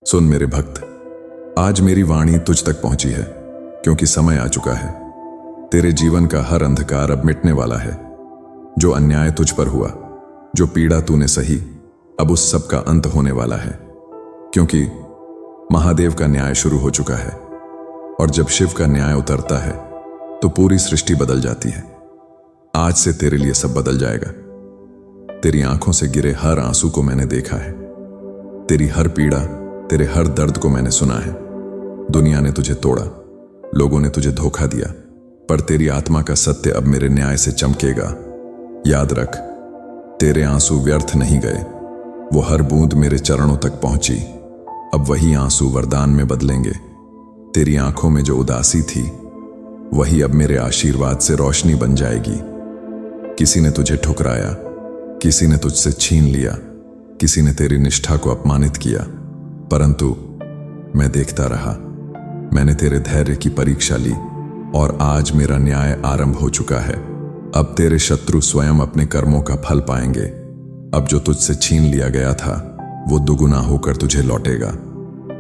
सुन मेरे भक्त, आज मेरी वाणी तुझ तक पहुंची है क्योंकि समय आ चुका है। तेरे जीवन का हर अंधकार अब मिटने वाला है। जो अन्याय तुझ पर हुआ, जो पीड़ा तूने सही, अब उस सब का अंत होने वाला है, क्योंकि महादेव का न्याय शुरू हो चुका है। और जब शिव का न्याय उतरता है तो पूरी सृष्टि बदल जाती है। आज से तेरे लिए सब बदल जाएगा। तेरी आंखों से गिरे हर आंसू को मैंने देखा है, तेरी हर पीड़ा, तेरे हर दर्द को मैंने सुना है। दुनिया ने तुझे तोड़ा, लोगों ने तुझे धोखा दिया, पर तेरी आत्मा का सत्य अब मेरे न्याय से चमकेगा। याद रख, तेरे आंसू व्यर्थ नहीं गए। वो हर बूंद मेरे चरणों तक पहुंची। अब वही आंसू वरदान में बदलेंगे। तेरी आंखों में जो उदासी थी, वही अब मेरे आशीर्वाद से रोशनी बन जाएगी। किसी ने तुझे ठुकराया, किसी ने तुझसे छीन लिया, किसी ने तेरी निष्ठा को अपमानित किया, परंतु मैं देखता रहा। मैंने तेरे धैर्य की परीक्षा ली और आज मेरा न्याय आरंभ हो चुका है। अब तेरे शत्रु स्वयं अपने कर्मों का फल पाएंगे। अब जो तुझसे छीन लिया गया था, वो दुगुना होकर तुझे लौटेगा।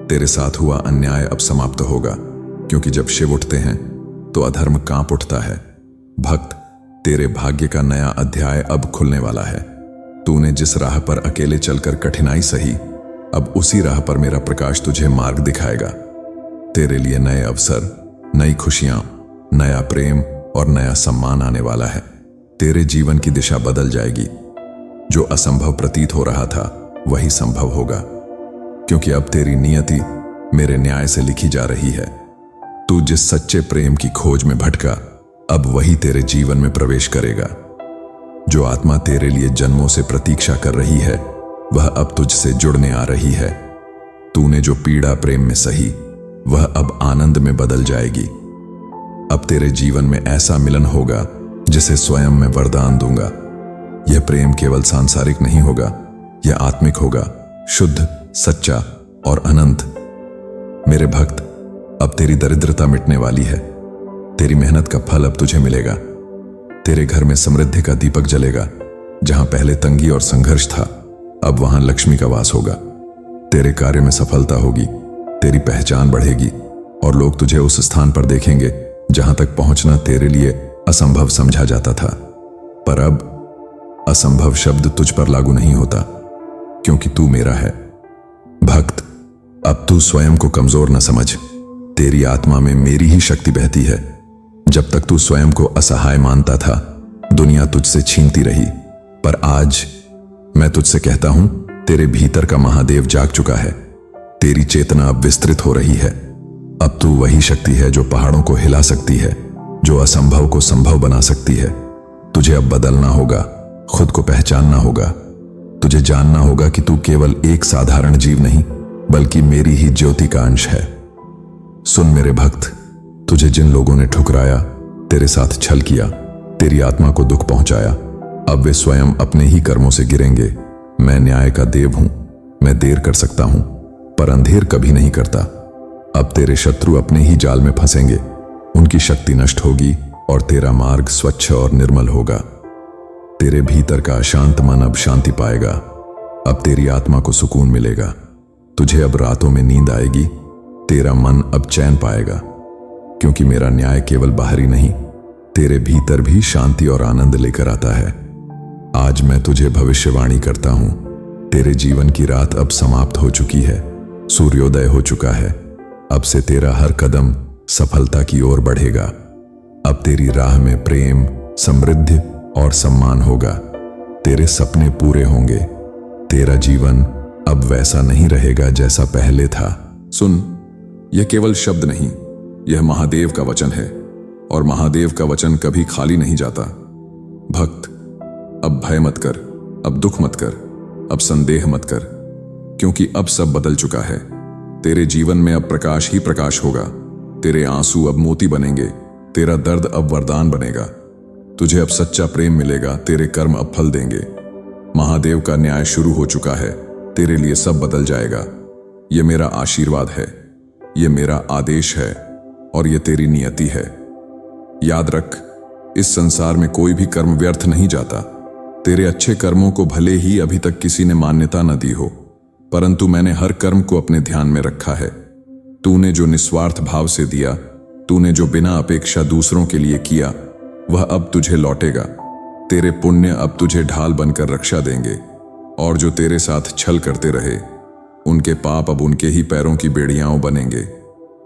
तेरे साथ हुआ अन्याय अब समाप्त होगा, क्योंकि जब शिव उठते हैं तो अधर्म कांप उठता है। भक्त, तेरे भाग्य का नया अध्याय अब खुलने वाला है। तूने जिस राह पर अकेले चलकर कठिनाई सही, अब उसी राह पर मेरा प्रकाश तुझे मार्ग दिखाएगा। तेरे लिए नए अवसर, नई खुशियां, नया प्रेम और नया सम्मान आने वाला है। तेरे जीवन की दिशा बदल जाएगी। जो असंभव प्रतीत हो रहा था, वही संभव होगा, क्योंकि अब तेरी नियति मेरे न्याय से लिखी जा रही है। तू जिस सच्चे प्रेम की खोज में भटका, अब वही तेरे जीवन में प्रवेश करेगा। जो आत्मा तेरे लिए जन्मों से प्रतीक्षा कर रही है, वह अब तुझसे जुड़ने आ रही है। तूने जो पीड़ा प्रेम में सही, वह अब आनंद में बदल जाएगी। अब तेरे जीवन में ऐसा मिलन होगा जिसे स्वयं मैं वरदान दूंगा। यह प्रेम केवल सांसारिक नहीं होगा, यह आत्मिक होगा, शुद्ध, सच्चा और अनंत। मेरे भक्त, अब तेरी दरिद्रता मिटने वाली है। तेरी मेहनत का फल अब तुझे मिलेगा। तेरे घर में समृद्धि का दीपक जलेगा। जहां पहले तंगी और संघर्ष था, अब वहां लक्ष्मी का वास होगा। तेरे कार्य में सफलता होगी, तेरी पहचान बढ़ेगी और लोग तुझे उस स्थान पर देखेंगे जहां तक पहुंचना तेरे लिए असंभव समझा जाता था। पर अब असंभव शब्द तुझ पर लागू नहीं होता, क्योंकि तू मेरा है। भक्त, अब तू स्वयं को कमजोर न समझ। तेरी आत्मा में मेरी ही शक्ति बहती है। जब तक तू स्वयं को असहाय मानता था, दुनिया तुझसे छीनती रही, पर आज मैं तुझसे कहता हूं, तेरे भीतर का महादेव जाग चुका है। तेरी चेतना अब विस्तृत हो रही है। अब तू वही शक्ति है जो पहाड़ों को हिला सकती है, जो असंभव को संभव बना सकती है। तुझे अब बदलना होगा, खुद को पहचानना होगा। तुझे जानना होगा कि तू केवल एक साधारण जीव नहीं, बल्कि मेरी ही ज्योति का अंश है। सुन मेरे भक्त, तुझे जिन लोगों ने ठुकराया, तेरे साथ छल किया, तेरी आत्मा को दुख पहुंचाया, अब वे स्वयं अपने ही कर्मों से गिरेंगे। मैं न्याय का देव हूं। मैं देर कर सकता हूं, पर अंधेर कभी नहीं करता। अब तेरे शत्रु अपने ही जाल में फंसेंगे, उनकी शक्ति नष्ट होगी और तेरा मार्ग स्वच्छ और निर्मल होगा। तेरे भीतर का अशांत मन अब शांति पाएगा। अब तेरी आत्मा को सुकून मिलेगा। तुझे अब रातों में नींद आएगी। तेरा मन अब चैन पाएगा, क्योंकि मेरा न्याय केवल बाहरी नहीं, तेरे भीतर भी शांति और आनंद लेकर आता है। आज मैं तुझे भविष्यवाणी करता हूं, तेरे जीवन की रात अब समाप्त हो चुकी है, सूर्योदय हो चुका है। अब से तेरा हर कदम सफलता की ओर बढ़ेगा। अब तेरी राह में प्रेम, समृद्धि और सम्मान होगा। तेरे सपने पूरे होंगे। तेरा जीवन अब वैसा नहीं रहेगा जैसा पहले था। सुन, यह केवल शब्द नहीं, यह महादेव का वचन है, और महादेव का वचन कभी खाली नहीं जाता। भक्त, अब भय मत कर, अब दुख मत कर, अब संदेह मत कर, क्योंकि अब सब बदल चुका है। तेरे जीवन में अब प्रकाश ही प्रकाश होगा। तेरे आंसू अब मोती बनेंगे, तेरा दर्द अब वरदान बनेगा। तुझे अब सच्चा प्रेम मिलेगा, तेरे कर्म अब फल देंगे। महादेव का न्याय शुरू हो चुका है। तेरे लिए सब बदल जाएगा। यह मेरा आशीर्वाद है, यह मेरा आदेश है, और यह तेरी नियति है। याद रख, इस संसार में कोई भी कर्म व्यर्थ नहीं जाता। तेरे अच्छे कर्मों को भले ही अभी तक किसी ने मान्यता न दी हो, परंतु मैंने हर कर्म को अपने ध्यान में रखा है। तूने जो निस्वार्थ भाव से दिया, तूने जो बिना अपेक्षा दूसरों के लिए किया, वह अब तुझे लौटेगा। तेरे पुण्य अब तुझे ढाल बनकर रक्षा देंगे, और जो तेरे साथ छल करते रहे, उनके पाप अब उनके ही पैरों की बेड़ियां बनेंगे।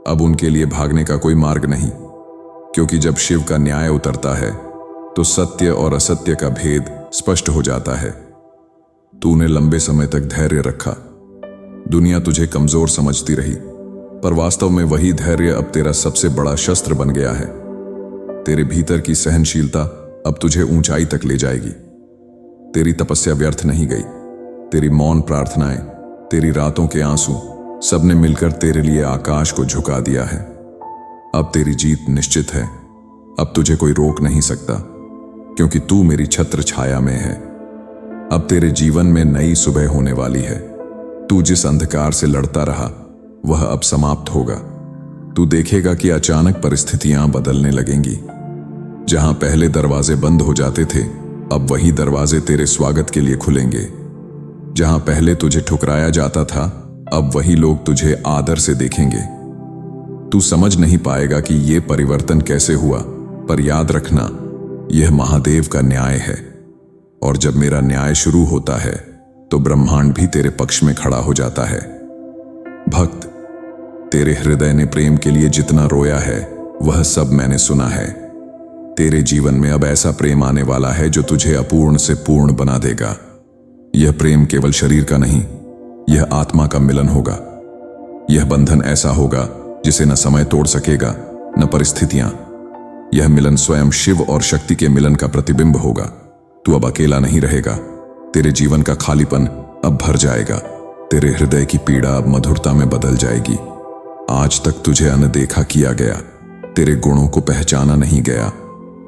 अब उनके लिए भागने का कोई मार्ग नहीं, क्योंकि जब शिव का न्याय उतरता है तो सत्य और असत्य का भेद स्पष्ट हो जाता है। तूने लंबे समय तक धैर्य रखा। दुनिया तुझे कमजोर समझती रही, पर वास्तव में वही धैर्य अब तेरा सबसे बड़ा शस्त्र बन गया है। तेरे भीतर की सहनशीलता अब तुझे ऊंचाई तक ले जाएगी। तेरी तपस्या व्यर्थ नहीं गई। तेरी मौन प्रार्थनाएं, तेरी रातों के आंसू, सबने मिलकर तेरे लिए आकाश को झुका दिया है। अब तेरी जीत निश्चित है। अब तुझे कोई रोक नहीं सकता, क्योंकि तू मेरी छत्र छाया में है। अब तेरे जीवन में नई सुबह होने वाली है। तू जिस अंधकार से लड़ता रहा, वह अब समाप्त होगा। तू देखेगा कि अचानक परिस्थितियां बदलने लगेंगी। जहां पहले दरवाजे बंद हो जाते थे, अब वही दरवाजे तेरे स्वागत के लिए खुलेंगे। जहां पहले तुझे ठुकराया जाता था, अब वही लोग तुझे आदर से देखेंगे। तू समझ नहीं पाएगा कि यह परिवर्तन कैसे हुआ, पर याद रखना, यह महादेव का न्याय है। और जब मेरा न्याय शुरू होता है, तो ब्रह्मांड भी तेरे पक्ष में खड़ा हो जाता है। भक्त, तेरे हृदय ने प्रेम के लिए जितना रोया है, वह सब मैंने सुना है। तेरे जीवन में अब ऐसा प्रेम आने वाला है जो तुझे अपूर्ण से पूर्ण बना देगा। यह प्रेम केवल शरीर का नहीं, यह आत्मा का मिलन होगा। यह बंधन ऐसा होगा जिसे न समय तोड़ सकेगा, न परिस्थितियां। यह मिलन स्वयं शिव और शक्ति के मिलन का प्रतिबिंब होगा। तू अब अकेला नहीं रहेगा। तेरे जीवन का खालीपन अब भर जाएगा। तेरे हृदय की पीड़ा अब मधुरता में बदल जाएगी। आज तक तुझे अनदेखा किया गया, तेरे गुणों को पहचाना नहीं गया,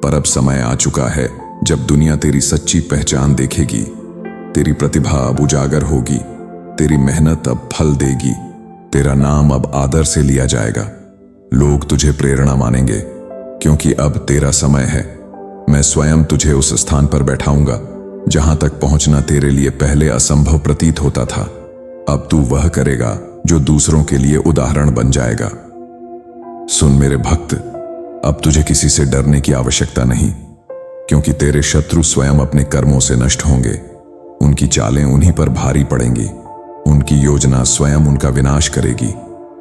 पर अब समय आ चुका है जब दुनिया तेरी सच्ची पहचान देखेगी। तेरी प्रतिभा अब उजागर होगी, तेरी मेहनत अब फल देगी, तेरा नाम अब आदर से लिया जाएगा। लोग तुझे प्रेरणा मानेंगे, क्योंकि अब तेरा समय है। मैं स्वयं तुझे उस स्थान पर बैठाऊंगा जहां तक पहुंचना तेरे लिए पहले असंभव प्रतीत होता था। अब तू वह करेगा जो दूसरों के लिए उदाहरण बन जाएगा। सुन मेरे भक्त, अब तुझे किसी से डरने की आवश्यकता नहीं, क्योंकि तेरे शत्रु स्वयं अपने कर्मों से नष्ट होंगे। उनकी चालें उन्हीं पर भारी पड़ेंगी। उनकी योजना स्वयं उनका विनाश करेगी।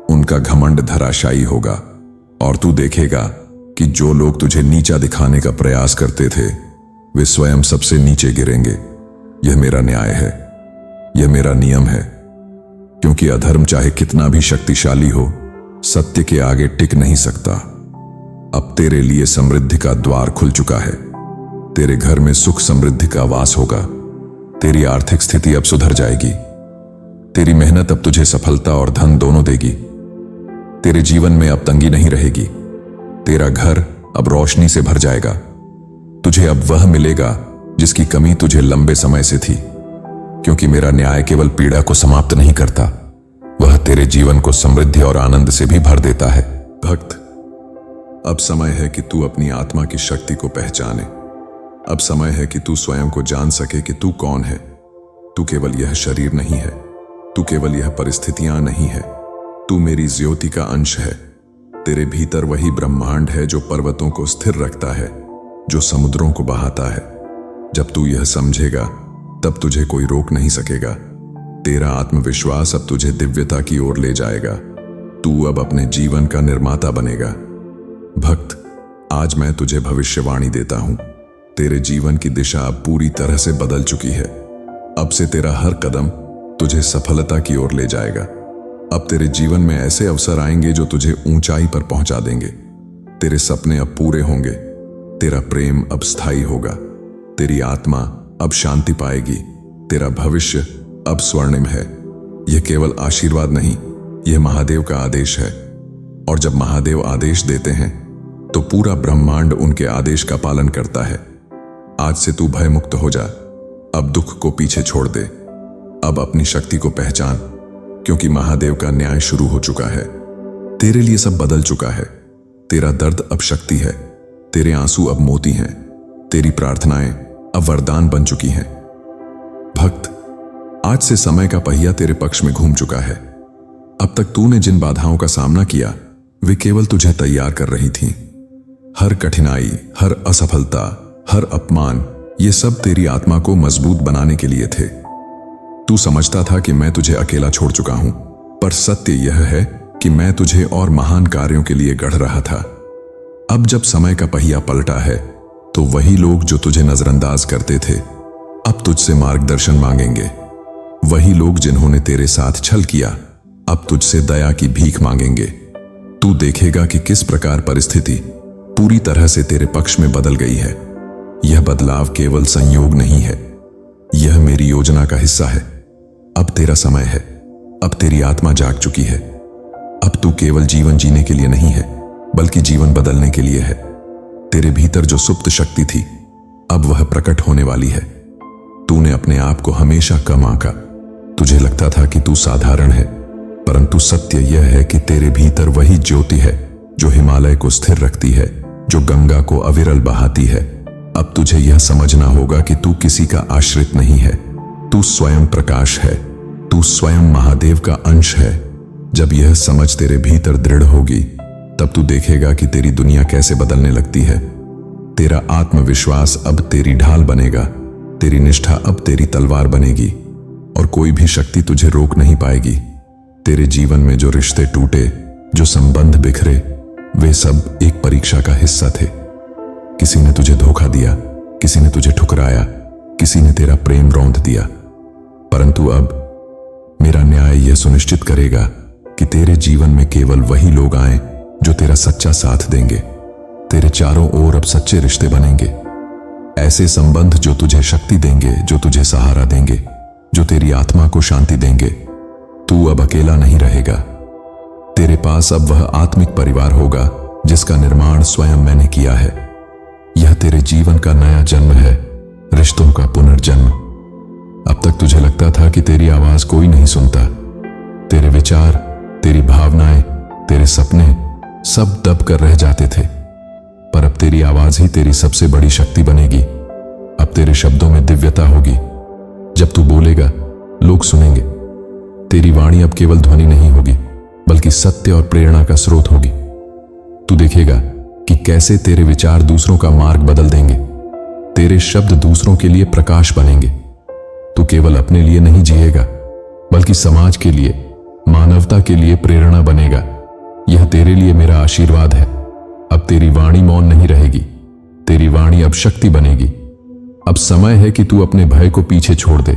उनका घमंड धराशायी होगा, और तू देखेगा कि जो लोग तुझे नीचा दिखाने का प्रयास करते थे, वे स्वयं सबसे नीचे गिरेंगे। यह मेरा न्याय है, यह मेरा नियम है, क्योंकि अधर्म चाहे कितना भी शक्तिशाली हो, सत्य के आगे टिक नहीं सकता। अब तेरे लिए समृद्धि का द्वार खुल चुका है। तेरे घर में सुख समृद्धि का वास होगा। तेरी आर्थिक स्थिति अब सुधर जाएगी। तेरी मेहनत अब तुझे सफलता और धन दोनों देगी। तेरे जीवन में अब तंगी नहीं रहेगी। तेरा घर अब रोशनी से भर जाएगा। तुझे अब वह मिलेगा जिसकी कमी तुझे लंबे समय से थी, क्योंकि मेरा न्याय केवल पीड़ा को समाप्त नहीं करता, वह तेरे जीवन को समृद्धि और आनंद से भी भर देता है। भक्त, अब समय है कि तू अपनी आत्मा की शक्ति को पहचाने। अब समय है कि तू स्वयं को जान सके कि तू कौन है। तू केवल यह शरीर नहीं है, तू केवल यह परिस्थितियां नहीं है, तू मेरी ज्योति का अंश है। तेरे भीतर वही ब्रह्मांड है जो पर्वतों को स्थिर रखता है, जो समुद्रों को बहाता है। जब तू यह समझेगा, तब तुझे कोई रोक नहीं सकेगा। तेरा आत्मविश्वास अब तुझे दिव्यता की ओर ले जाएगा। तू अब अपने जीवन का निर्माता बनेगा। भक्त, आज मैं तुझे भविष्यवाणी देता हूं। तेरे जीवन की दिशा अब पूरी तरह से बदल चुकी है। अब से तेरा हर कदम तुझे सफलता की ओर ले जाएगा। अब तेरे जीवन में ऐसे अवसर आएंगे जो तुझे ऊंचाई पर पहुंचा देंगे। तेरे सपने अब पूरे होंगे। तेरा प्रेम अब स्थायी होगा। तेरी आत्मा अब शांति पाएगी। तेरा भविष्य अब स्वर्णिम है। यह केवल आशीर्वाद नहीं, यह महादेव का आदेश है। और जब महादेव आदेश देते हैं, तो पूरा ब्रह्मांड उनके आदेश का पालन करता है। आज से तू भय मुक्त हो जा। अब दुख को पीछे छोड़ दे। अब अपनी शक्ति को पहचान, क्योंकि महादेव का न्याय शुरू हो चुका है। तेरे लिए सब बदल चुका है। तेरा दर्द अब शक्ति है। तेरे आंसू अब मोती हैं। तेरी प्रार्थनाएं अब वरदान बन चुकी हैं। भक्त, आज से समय का पहिया तेरे पक्ष में घूम चुका है। अब तक तूने जिन बाधाओं का सामना किया वे केवल तुझे तैयार कर रही थीं। हर कठिनाई, हर असफलता, हर अपमान, ये सब तेरी आत्मा को मजबूत बनाने के लिए थे। तू समझता था कि मैं तुझे अकेला छोड़ चुका हूं, पर सत्य यह है कि मैं तुझे और महान कार्यों के लिए गढ़ रहा था। अब जब समय का पहिया पलटा है तो वही लोग जो तुझे नजरअंदाज करते थे अब तुझसे मार्गदर्शन मांगेंगे। वही लोग जिन्होंने तेरे साथ छल किया अब तुझसे दया की भीख मांगेंगे। तू देखेगा कि किस प्रकार परिस्थिति पूरी तरह से तेरे पक्ष में बदल गई है। यह बदलाव केवल संयोग नहीं है, यह मेरी योजना का हिस्सा है। अब तेरा समय है, अब तेरी आत्मा जाग चुकी है। अब तू केवल जीवन जीने के लिए नहीं है बल्कि जीवन बदलने के लिए है। तेरे भीतर जो सुप्त शक्ति थी अब वह प्रकट होने वाली है। तूने अपने आप को हमेशा कम आंका। तुझे लगता था कि तू साधारण है, परंतु सत्य यह है कि तेरे भीतर वही ज्योति है जो हिमालय को स्थिर रखती है, जो गंगा को अविरल बहाती है। अब तुझे यह समझना होगा कि तू किसी का आश्रित नहीं है, तू स्वयं प्रकाश है, तू स्वयं महादेव का अंश है। जब यह समझ तेरे भीतर दृढ़ होगी तब तू देखेगा कि तेरी दुनिया कैसे बदलने लगती है। तेरा आत्मविश्वास अब तेरी ढाल बनेगा, तेरी निष्ठा अब तेरी तलवार बनेगी और कोई भी शक्ति तुझे रोक नहीं पाएगी। तेरे जीवन में जो रिश्ते टूटे, जो संबंध बिखरे, वे सब एक परीक्षा का हिस्सा थे। किसी ने तुझे धोखा दिया, किसी ने तुझे ठुकराया, किसी ने तेरा प्रेम रौंद दिया, परंतु अब मेरा न्याय यह सुनिश्चित करेगा कि तेरे जीवन में केवल वही लोग आए जो तेरा सच्चा साथ देंगे। तेरे चारों ओर अब सच्चे रिश्ते बनेंगे, ऐसे संबंध जो तुझे शक्ति देंगे, जो तुझे सहारा देंगे, जो तेरी आत्मा को शांति देंगे। तू अब अकेला नहीं रहेगा। तेरे पास अब वह आत्मिक परिवार होगा जिसका निर्माण स्वयं मैंने किया है। यह तेरे जीवन का नया जन्म है, रिश्तों का पुनर्जन्म। अब तक तुझे लगता था कि तेरी आवाज कोई नहीं सुनता। तेरे विचार, तेरी भावनाएं, तेरे सपने सब दब कर रह जाते थे, पर अब तेरी आवाज ही तेरी सबसे बड़ी शक्ति बनेगी। अब तेरे शब्दों में दिव्यता होगी। जब तू बोलेगा लोग सुनेंगे। तेरी वाणी अब केवल ध्वनि नहीं होगी बल्कि सत्य और प्रेरणा का स्रोत होगी। तू देखेगा कि कैसे तेरे विचार दूसरों का मार्ग बदल देंगे, तेरे शब्द दूसरों के लिए प्रकाश बनेंगे। तू केवल अपने लिए नहीं जिएगा बल्कि समाज के लिए, मानवता के लिए प्रेरणा बनेगा। यह तेरे लिए मेरा आशीर्वाद है। अब तेरी वाणी मौन नहीं रहेगी, तेरी वाणी अब शक्ति बनेगी। अब समय है कि तू अपने भय को पीछे छोड़ दे।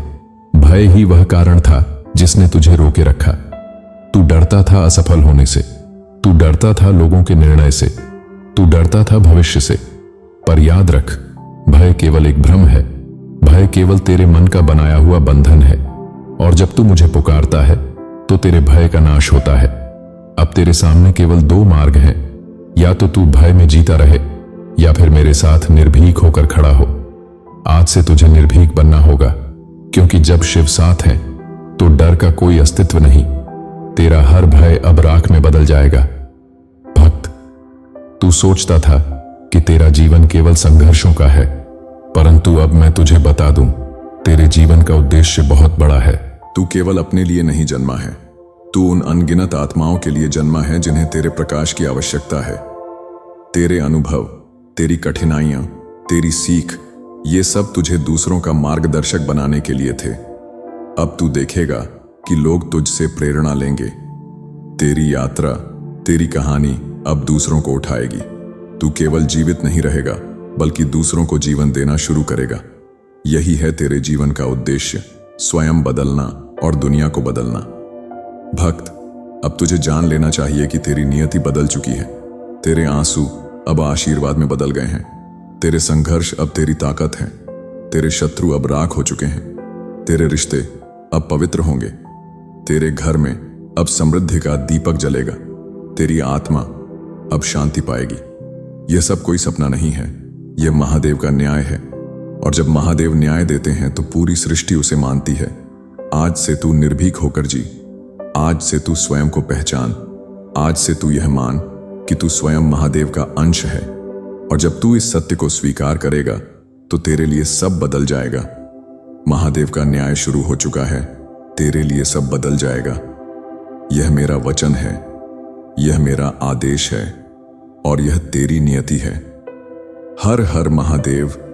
भय ही वह कारण था जिसने तुझे रोके रखा। तू डरता था असफल होने से, तू डरता था लोगों के निर्णय से, तू डरता था भविष्य से। पर याद रख, भय केवल एक भ्रम है। भय केवल तेरे मन का बनाया हुआ बंधन है, और जब तू मुझे पुकारता है तो तेरे भय का नाश होता है। अब तेरे सामने केवल दो मार्ग हैं, या तो तू भय में जीता रहे या फिर मेरे साथ निर्भीक होकर खड़ा हो। आज से तुझे निर्भीक बनना होगा, क्योंकि जब शिव साथ है तो डर का कोई अस्तित्व नहीं। तेरा हर भय अब राख में बदल जाएगा। भक्त, तू सोचता था कि तेरा जीवन केवल संघर्षों का है, परंतु अब मैं तुझे बता दूं, तेरे जीवन का उद्देश्य बहुत बड़ा है। तू केवल अपने लिए नहीं जन्मा है, तू उन अनगिनत आत्माओं के लिए जन्मा है जिन्हें तेरे प्रकाश की आवश्यकता है। तेरे अनुभव, तेरी कठिनाइयां, तेरी सीख, ये सब तुझे दूसरों का मार्गदर्शक बनाने के लिए थे। अब तू देखेगा कि लोग तुझसे प्रेरणा लेंगे। तेरी यात्रा, तेरी कहानी अब दूसरों को उठाएगी। तू केवल जीवित नहीं रहेगा बल्कि दूसरों को जीवन देना शुरू करेगा। यही है तेरे जीवन का उद्देश्य, स्वयं बदलना और दुनिया को बदलना। भक्त, अब तुझे जान लेना चाहिए कि तेरी नियति बदल चुकी है। तेरे आंसू अब आशीर्वाद में बदल गए हैं, तेरे संघर्ष अब तेरी ताकत हैं, तेरे शत्रु अब राख हो चुके हैं, तेरे रिश्ते अब पवित्र होंगे, तेरे घर में अब समृद्धि का दीपक जलेगा, तेरी आत्मा अब शांति पाएगी। यह सब कोई सपना नहीं है, यह महादेव का न्याय है, और जब महादेव न्याय देते हैं तो पूरी सृष्टि उसे मानती है। आज से तू निर्भीक होकर जी, आज से तू स्वयं को पहचान, आज से तू यह मान कि तू स्वयं महादेव का अंश है। और जब तू इस सत्य को स्वीकार करेगा तो तेरे लिए सब बदल जाएगा। महादेव का न्याय शुरू हो चुका है तेरे लिए सब बदल जाएगा। यह मेरा वचन है, यह मेरा आदेश है और यह तेरी नियति है। हर हर महादेव।